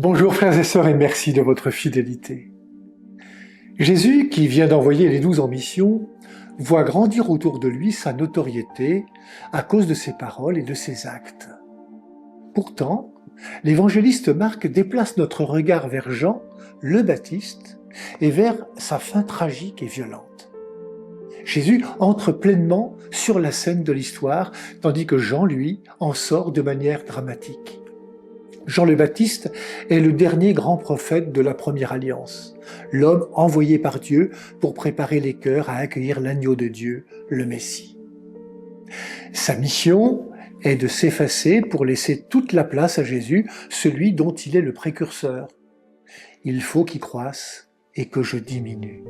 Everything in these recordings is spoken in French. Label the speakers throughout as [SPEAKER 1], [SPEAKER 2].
[SPEAKER 1] Bonjour frères et sœurs et merci de votre fidélité. Jésus, qui vient d'envoyer les 12 en mission, voit grandir autour de lui sa notoriété à cause de ses paroles et de ses actes. Pourtant, l'évangéliste Marc déplace notre regard vers Jean, le Baptiste, et vers sa fin tragique et violente. Jésus entre pleinement sur la scène de l'histoire, tandis que Jean, lui, en sort de manière dramatique. Jean le Baptiste est le dernier grand prophète de la première alliance, l'homme envoyé par Dieu pour préparer les cœurs à accueillir l'agneau de Dieu, le Messie. Sa mission est de s'effacer pour laisser toute la place à Jésus, celui dont il est le précurseur. Il faut qu'il croisse et que je diminue.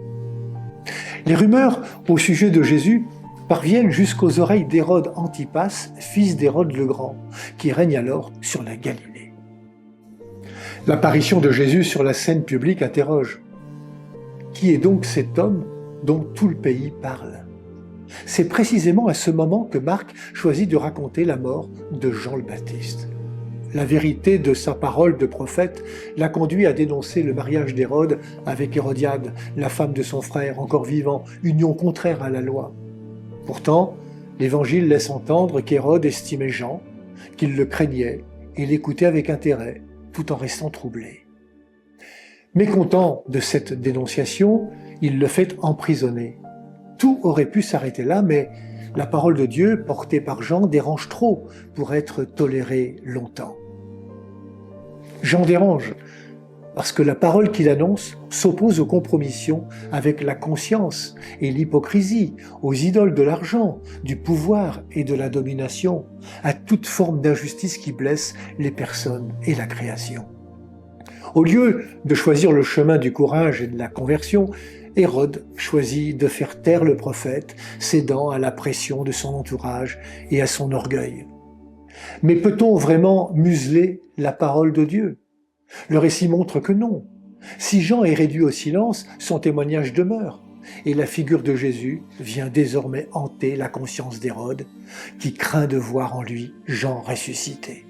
[SPEAKER 1] Les rumeurs au sujet de Jésus parviennent jusqu'aux oreilles d'Hérode Antipas, fils d'Hérode le Grand, qui règne alors sur la Galilée. L'apparition de Jésus sur la scène publique interroge. Qui est donc cet homme dont tout le pays parle? C'est précisément à ce moment que Marc choisit de raconter la mort de Jean le Baptiste. La vérité de sa parole de prophète l'a conduit à dénoncer le mariage d'Hérode avec Hérodiade, la femme de son frère encore vivant, union contraire à la loi. Pourtant, l'Évangile laisse entendre qu'Hérode estimait Jean, qu'il le craignait et l'écoutait avec intérêt, tout en restant troublé. Mécontent de cette dénonciation, il le fait emprisonner. Tout aurait pu s'arrêter là, mais la parole de Dieu, portée par Jean, dérange trop pour être tolérée longtemps. Jean dérange, parce que la parole qu'il annonce s'oppose aux compromissions avec la conscience et l'hypocrisie, aux idoles de l'argent, du pouvoir et de la domination, à toute forme d'injustice qui blesse les personnes et la création. Au lieu de choisir le chemin du courage et de la conversion, Hérode choisit de faire taire le prophète, cédant à la pression de son entourage et à son orgueil. Mais peut-on vraiment museler la parole de Dieu? Le récit montre que non. Si Jean est réduit au silence, son témoignage demeure, et la figure de Jésus vient désormais hanter la conscience d'Hérode, qui craint de voir en lui Jean ressuscité.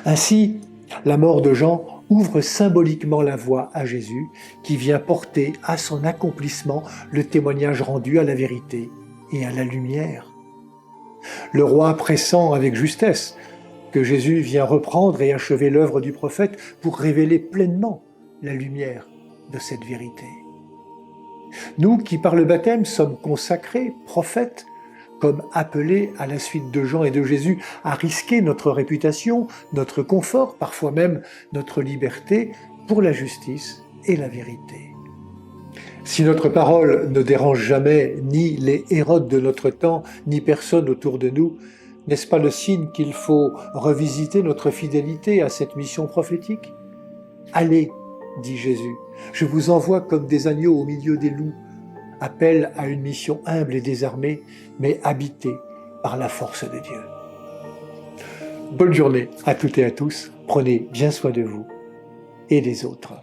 [SPEAKER 1] Ainsi, la mort de Jean ouvre symboliquement la voie à Jésus, qui vient porter à son accomplissement le témoignage rendu à la vérité et à la lumière. Le roi pressent avec justesse que Jésus vient reprendre et achever l'œuvre du prophète pour révéler pleinement la lumière de cette vérité. Nous qui par le baptême sommes consacrés, prophètes, comme appelés à la suite de Jean et de Jésus à risquer notre réputation, notre confort, parfois même notre liberté, pour la justice et la vérité. Si notre parole ne dérange jamais ni les Hérodes de notre temps, ni personne autour de nous, n'est-ce pas le signe qu'il faut revisiter notre fidélité à cette mission prophétique? Allez, dit Jésus, je vous envoie comme des agneaux au milieu des loups. Appel à une mission humble et désarmée, mais habitée par la force de Dieu. Bonne journée à toutes et à tous, prenez bien soin de vous et des autres.